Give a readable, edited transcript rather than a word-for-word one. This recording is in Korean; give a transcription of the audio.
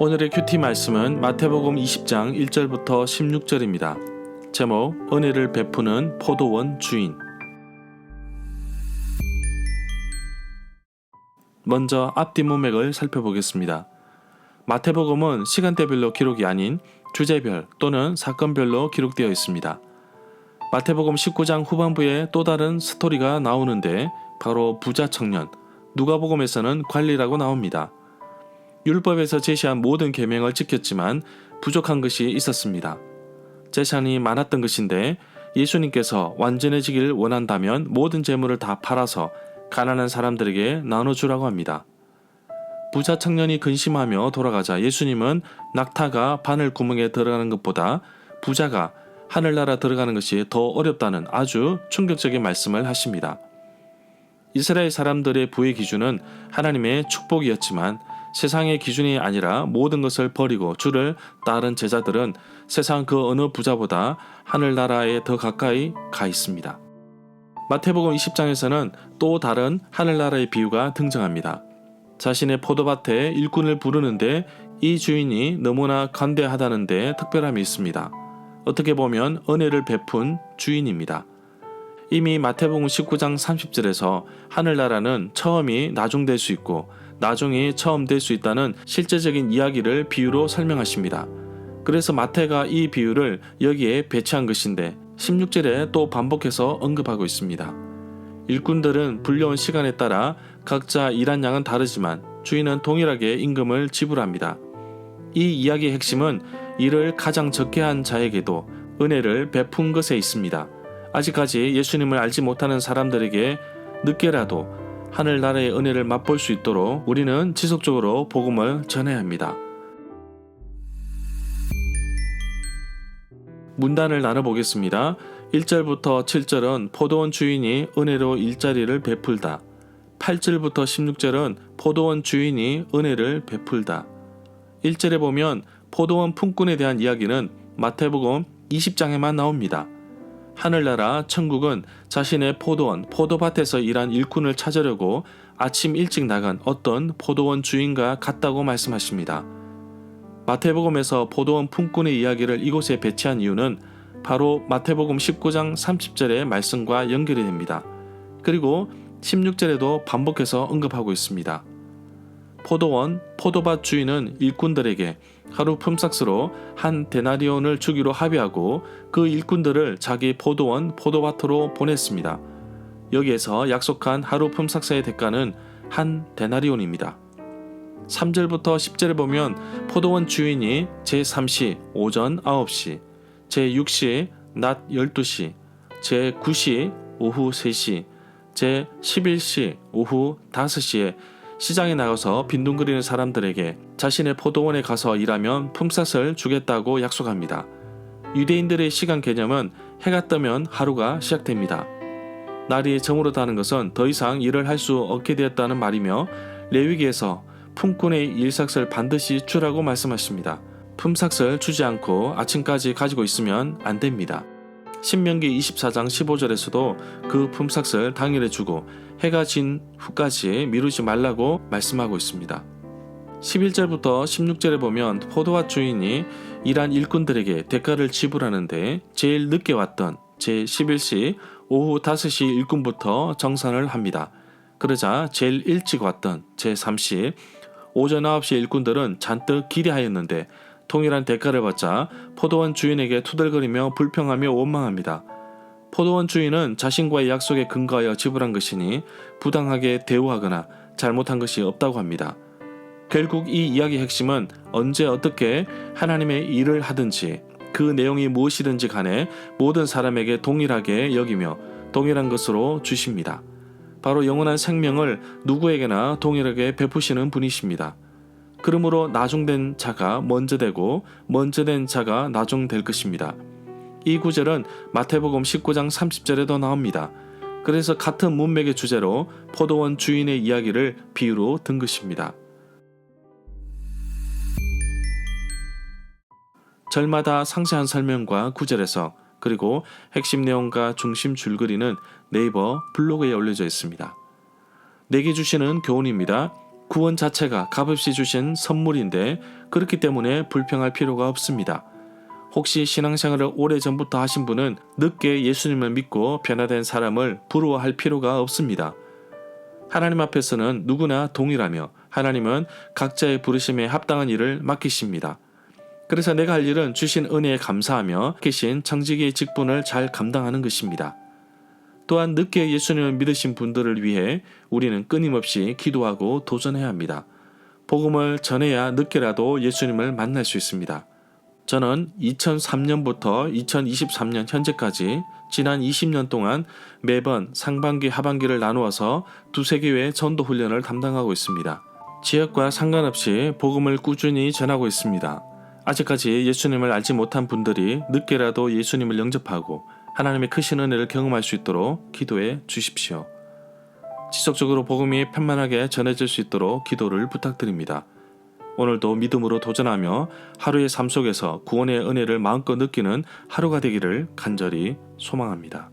오늘의 큐티 말씀은 마태복음 20장 1절부터 16절입니다. 제목, 은혜를 베푸는 포도원 주인. 먼저 앞뒤 문맥을 살펴보겠습니다. 마태복음은 시간대별로 기록이 아닌 주제별 또는 사건별로 기록되어 있습니다. 마태복음 19장 후반부에 또 다른 스토리가 나오는데 바로 부자 청년, 누가복음에서는 관리라고 나옵니다. 율법에서 제시한 모든 계명을 지켰지만 부족한 것이 있었습니다. 재산이 많았던 것인데 예수님께서 완전해지길 원한다면 모든 재물을 다 팔아서 가난한 사람들에게 나눠주라고 합니다. 부자 청년이 근심하며 돌아가자 예수님은 낙타가 바늘 구멍에 들어가는 것보다 부자가 하늘나라 들어가는 것이 더 어렵다는 아주 충격적인 말씀을 하십니다. 이스라엘 사람들의 부의 기준은 하나님의 축복이었지만 세상의 기준이 아니라 모든 것을 버리고 주를 따른 제자들은 세상 그 어느 부자보다 하늘나라에 더 가까이 가 있습니다. 마태복음 20장에서는 또 다른 하늘나라의 비유가 등장합니다. 자신의 포도밭에 일꾼을 부르는데 이 주인이 너무나 관대하다는 데 특별함이 있습니다. 어떻게 보면 은혜를 베푼 주인입니다. 이미 마태복음 19장 30절에서 하늘나라는 처음이 나중될 수 있고 나중이 처음 될 수 있다는 실제적인 이야기를 비유로 설명하십니다. 그래서 마태가 이 비유를 여기에 배치한 것인데 16절에 또 반복해서 언급하고 있습니다. 일꾼들은 불려온 시간에 따라 각자 일한 양은 다르지만 주인은 동일하게 임금을 지불합니다. 이 이야기의 핵심은 일을 가장 적게 한 자에게도 은혜를 베푼 것에 있습니다. 아직까지 예수님을 알지 못하는 사람들에게 늦게라도 하늘나라의 은혜를 맛볼 수 있도록 우리는 지속적으로 복음을 전해야 합니다. 문단을 나눠보겠습니다. 1절부터 7절은 포도원 주인이 은혜로 일자리를 베풀다. 8절부터 16절은 포도원 주인이 은혜를 베풀다. 1절에 보면 포도원 품꾼에 대한 이야기는 마태복음 20장에만 나옵니다. 하늘나라 천국은 자신의 포도원, 포도밭에서 일한 일꾼을 찾으려고 아침 일찍 나간 어떤 포도원 주인과 같다고 말씀하십니다. 마태복음에서 포도원 품꾼의 이야기를 이곳에 배치한 이유는 바로 마태복음 19장 30절의 말씀과 연결이 됩니다. 그리고 16절에도 반복해서 언급하고 있습니다. 포도원, 포도밭 주인은 일꾼들에게 하루 품삯으로 한 데나리온을 주기로 합의하고 그 일꾼들을 자기 포도원, 포도밭으로 보냈습니다. 여기에서 약속한 하루 품삯의 대가는 한 데나리온입니다. 3절부터 10절에 보면 포도원 주인이 제3시 오전 9시, 제6시 낮 12시, 제9시 오후 3시, 제11시 오후 5시에 시장에 나가서 빈둥거리는 사람들에게 자신의 포도원에 가서 일하면 품삯을 주겠다고 약속합니다. 유대인들의 시간 개념은 해가 뜨면 하루가 시작됩니다. 날이 저물었다는 것은 더 이상 일을 할 수 없게 되었다는 말이며 레위기에서 품꾼의 일삭을 반드시 주라고 말씀하십니다. 품삯을 주지 않고 아침까지 가지고 있으면 안 됩니다. 신명기 24장 15절에서도 그 품삯을 당일에 주고 해가 진 후까지 미루지 말라고 말씀하고 있습니다. 11절부터 16절에 보면 포도밭 주인이 일한 일꾼들에게 대가를 지불하는데 제일 늦게 왔던 제11시 오후 5시 일꾼부터 정산을 합니다. 그러자 제일 일찍 왔던 제3시 오전 9시 일꾼들은 잔뜩 기대하였는데 동일한 대가를 받자 포도원 주인에게 투덜거리며 불평하며 원망합니다. 포도원 주인은 자신과의 약속에 근거하여 지불한 것이니 부당하게 대우하거나 잘못한 것이 없다고 합니다. 결국 이 이야기의 핵심은 언제 어떻게 하나님의 일을 하든지 그 내용이 무엇이든지 간에 모든 사람에게 동일하게 여기며 동일한 것으로 주십니다. 바로 영원한 생명을 누구에게나 동일하게 베푸시는 분이십니다. 그러므로 나중된 자가 먼저 되고 먼저 된 자가 나중될 것입니다. 이 구절은 마태복음 19장 30절에도 나옵니다. 그래서 같은 문맥의 주제로 포도원 주인의 이야기를 비유로 든 것입니다. 절마다 상세한 설명과 구절에서 그리고 핵심 내용과 중심 줄거리는 네이버 블로그에 올려져 있습니다. 내게 주시는 교훈입니다. 구원 자체가 값없이 주신 선물인데 그렇기 때문에 불평할 필요가 없습니다. 혹시 신앙생활을 오래전부터 하신 분은 늦게 예수님을 믿고 변화된 사람을 부러워할 필요가 없습니다. 하나님 앞에서는 누구나 동일하며 하나님은 각자의 부르심에 합당한 일을 맡기십니다. 그래서 내가 할 일은 주신 은혜에 감사하며 계신 청지기의 직분을 잘 감당하는 것입니다. 또한 늦게 예수님을 믿으신 분들을 위해 우리는 끊임없이 기도하고 도전해야 합니다. 복음을 전해야 늦게라도 예수님을 만날 수 있습니다. 저는 2003년부터 2023년 현재까지 지난 20년 동안 매번 상반기 하반기를 나누어서 두세 개의 전도 훈련을 담당하고 있습니다. 지역과 상관없이 복음을 꾸준히 전하고 있습니다. 아직까지 예수님을 알지 못한 분들이 늦게라도 예수님을 영접하고 하나님의 크신 은혜를 경험할 수 있도록 기도해 주십시오. 지속적으로 복음이 편만하게 전해질 수 있도록 기도를 부탁드립니다. 오늘도 믿음으로 도전하며 하루의 삶 속에서 구원의 은혜를 마음껏 느끼는 하루가 되기를 간절히 소망합니다.